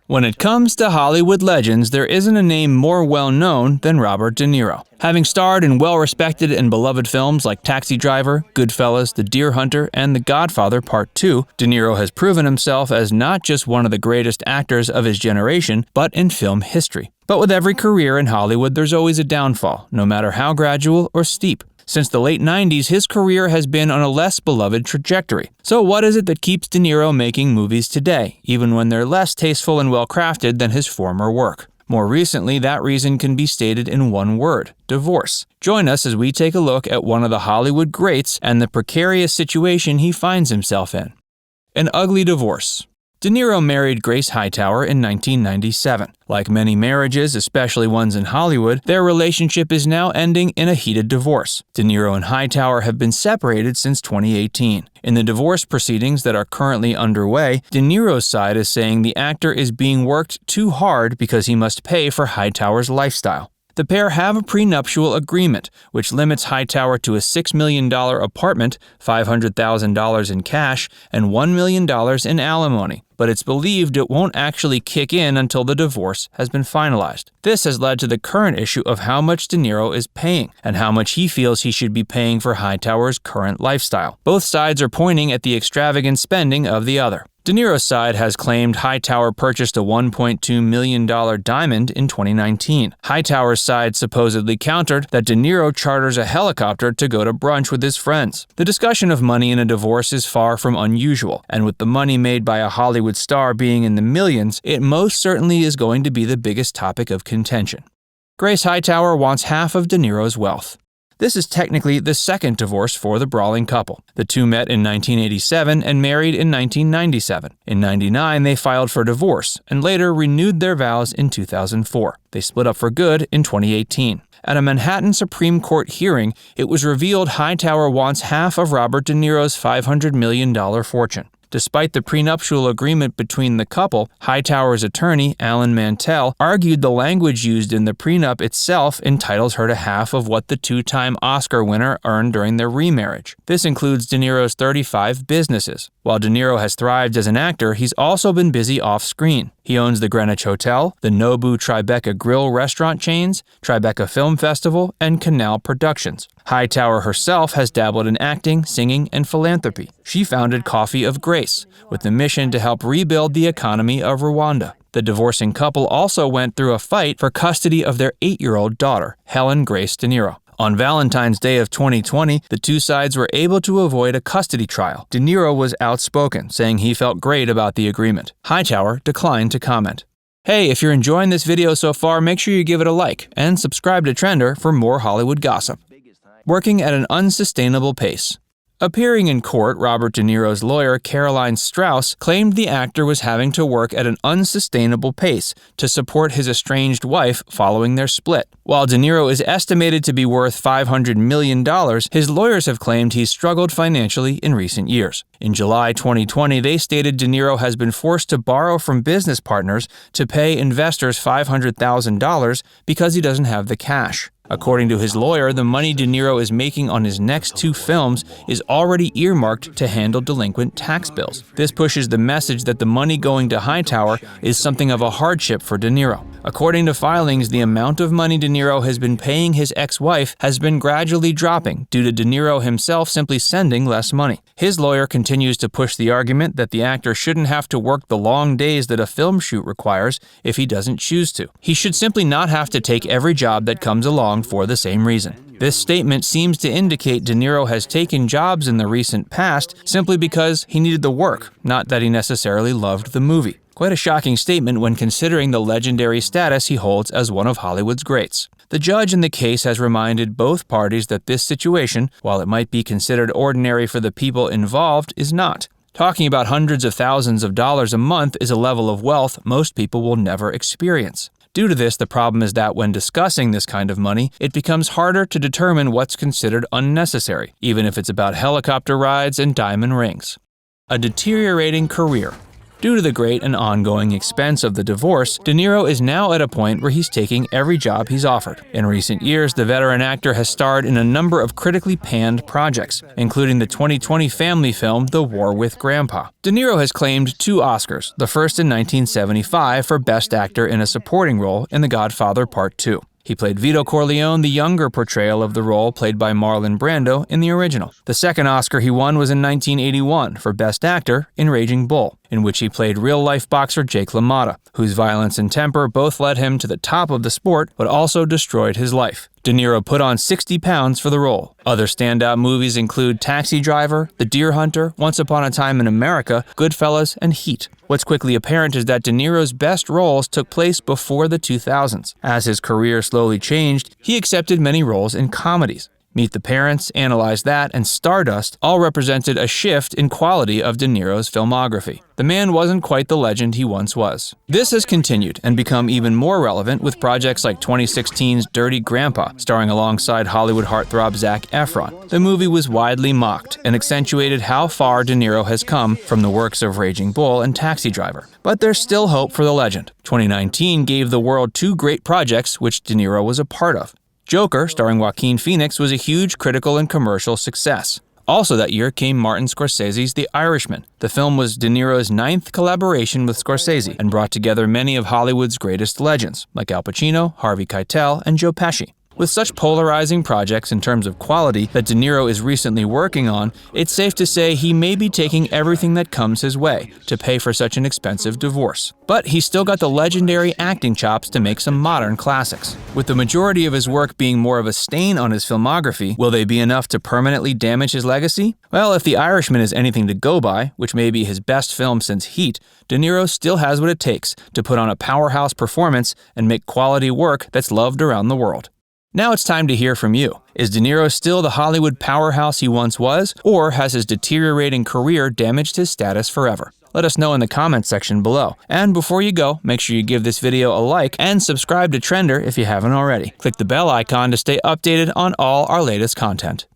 When it comes to Hollywood legends, there isn't a name more well-known than Robert De Niro. Having starred in well-respected and beloved films like Taxi Driver, Goodfellas, The Deer Hunter, and The Godfather Part 2, De Niro has proven himself as not just one of the greatest actors of his generation, but in film history. But with every career in Hollywood, there's always a downfall, no matter how gradual or steep. Since the late 90s, his career has been on a less beloved trajectory. So what is it that keeps De Niro making movies today, even when they're less tasteful and well-crafted than his former work? More recently, that reason can be stated in one word: divorce. Join us as we take a look at one of the Hollywood greats and the precarious situation he finds himself in. An ugly divorce. De Niro married Grace Hightower in 1997. Like many marriages, especially ones in Hollywood, their relationship is now ending in a heated divorce. De Niro and Hightower have been separated since 2018. In the divorce proceedings that are currently underway, De Niro's side is saying the actor is being worked too hard because he must pay for Hightower's lifestyle. The pair have a prenuptial agreement, which limits Hightower to a $6 million apartment, $500,000 in cash, and $1 million in alimony. But it's believed it won't actually kick in until the divorce has been finalized. This has led to the current issue of how much De Niro is paying, and how much he feels he should be paying for Hightower's current lifestyle. Both sides are pointing at the extravagant spending of the other. De Niro's side has claimed Hightower purchased a $1.2 million diamond in 2019. Hightower's side supposedly countered that De Niro charters a helicopter to go to brunch with his friends. The discussion of money in a divorce is far from unusual, and with the money made by a Hollywood star being in the millions, it most certainly is going to be the biggest topic of contention. Grace Hightower wants half of De Niro's wealth. This is technically the second divorce for the brawling couple. The two met in 1987 and married in 1997. In 1999, they filed for divorce and later renewed their vows in 2004. They split up for good in 2018. At a Manhattan Supreme Court hearing, it was revealed Hightower wants half of Robert De Niro's $500 million fortune. Despite the prenuptial agreement between the couple, Hightower's attorney, Alan Mantell, argued the language used in the prenup itself entitles her to half of what the two-time Oscar winner earned during their remarriage. This includes De Niro's 35 businesses. While De Niro has thrived as an actor, he's also been busy off-screen. He owns the Greenwich Hotel, the Nobu Tribeca Grill restaurant chains, Tribeca Film Festival, and Canal Productions. Hightower herself has dabbled in acting, singing, and philanthropy. She founded Coffee of Grace, with the mission to help rebuild the economy of Rwanda. The divorcing couple also went through a fight for custody of their 8-year-old daughter, Helen Grace De Niro. On Valentine's Day of 2020, the two sides were able to avoid a custody trial. De Niro was outspoken, saying he felt great about the agreement. Hightower declined to comment. Hey, if you're enjoying this video so far, make sure you give it a like and subscribe to Trender for more Hollywood gossip. Working at an unsustainable pace. Appearing in court, Robert De Niro's lawyer, Caroline Strauss, claimed the actor was having to work at an unsustainable pace to support his estranged wife following their split. While De Niro is estimated to be worth $500 million, his lawyers have claimed he's struggled financially in recent years. In July 2020, they stated De Niro has been forced to borrow from business partners to pay investors $500,000 because he doesn't have the cash. According to his lawyer, the money De Niro is making on his next two films is already earmarked to handle delinquent tax bills. This pushes the message that the money going to Hightower is something of a hardship for De Niro. According to filings, the amount of money De Niro has been paying his ex-wife has been gradually dropping due to De Niro himself simply sending less money. His lawyer continues to push the argument that the actor shouldn't have to work the long days that a film shoot requires if he doesn't choose to. He should simply not have to take every job that comes along for the same reason. This statement seems to indicate De Niro has taken jobs in the recent past simply because he needed the work, not that he necessarily loved the movie. Quite a shocking statement when considering the legendary status he holds as one of Hollywood's greats. The judge in the case has reminded both parties that this situation, while it might be considered ordinary for the people involved, is not. Talking about hundreds of thousands of dollars a month is a level of wealth most people will never experience. Due to this, the problem is that when discussing this kind of money, it becomes harder to determine what's considered unnecessary, even if it's about helicopter rides and diamond rings. A deteriorating career. Due to the great and ongoing expense of the divorce, De Niro is now at a point where he's taking every job he's offered. In recent years, the veteran actor has starred in a number of critically panned projects, including the 2020 family film The War with Grandpa. De Niro has claimed 2 Oscars, the first in 1975 for Best Actor in a Supporting Role in The Godfather Part 2. He played Vito Corleone, the younger portrayal of the role played by Marlon Brando in the original. The second Oscar he won was in 1981 for Best Actor in Raging Bull, in which he played real-life boxer Jake LaMotta, whose violence and temper both led him to the top of the sport but also destroyed his life. De Niro put on 60 pounds for the role. Other standout movies include Taxi Driver, The Deer Hunter, Once Upon a Time in America, Goodfellas, and Heat. What's quickly apparent is that De Niro's best roles took place before the 2000s. As his career slowly changed, he accepted many roles in comedies. Meet the Parents, Analyze That, and Stardust all represented a shift in quality of De Niro's filmography. The man wasn't quite the legend he once was. This has continued and become even more relevant with projects like 2016's Dirty Grandpa, starring alongside Hollywood heartthrob Zac Efron. The movie was widely mocked and accentuated how far De Niro has come from the works of Raging Bull and Taxi Driver. But there's still hope for the legend. 2019 gave the world 2 great projects which De Niro was a part of. Joker, starring Joaquin Phoenix, was a huge critical and commercial success. Also that year came Martin Scorsese's The Irishman. The film was De Niro's 9th collaboration with Scorsese and brought together many of Hollywood's greatest legends, like Al Pacino, Harvey Keitel, and Joe Pesci. With such polarizing projects in terms of quality that De Niro is recently working on, it's safe to say he may be taking everything that comes his way to pay for such an expensive divorce. But he's still got the legendary acting chops to make some modern classics. With the majority of his work being more of a stain on his filmography, will they be enough to permanently damage his legacy? Well, if The Irishman is anything to go by, which may be his best film since Heat, De Niro still has what it takes to put on a powerhouse performance and make quality work that's loved around the world. Now it's time to hear from you. Is De Niro still the Hollywood powerhouse he once was, or has his deteriorating career damaged his status forever? Let us know in the comments section below. And before you go, make sure you give this video a like and subscribe to Trender if you haven't already. Click the bell icon to stay updated on all our latest content.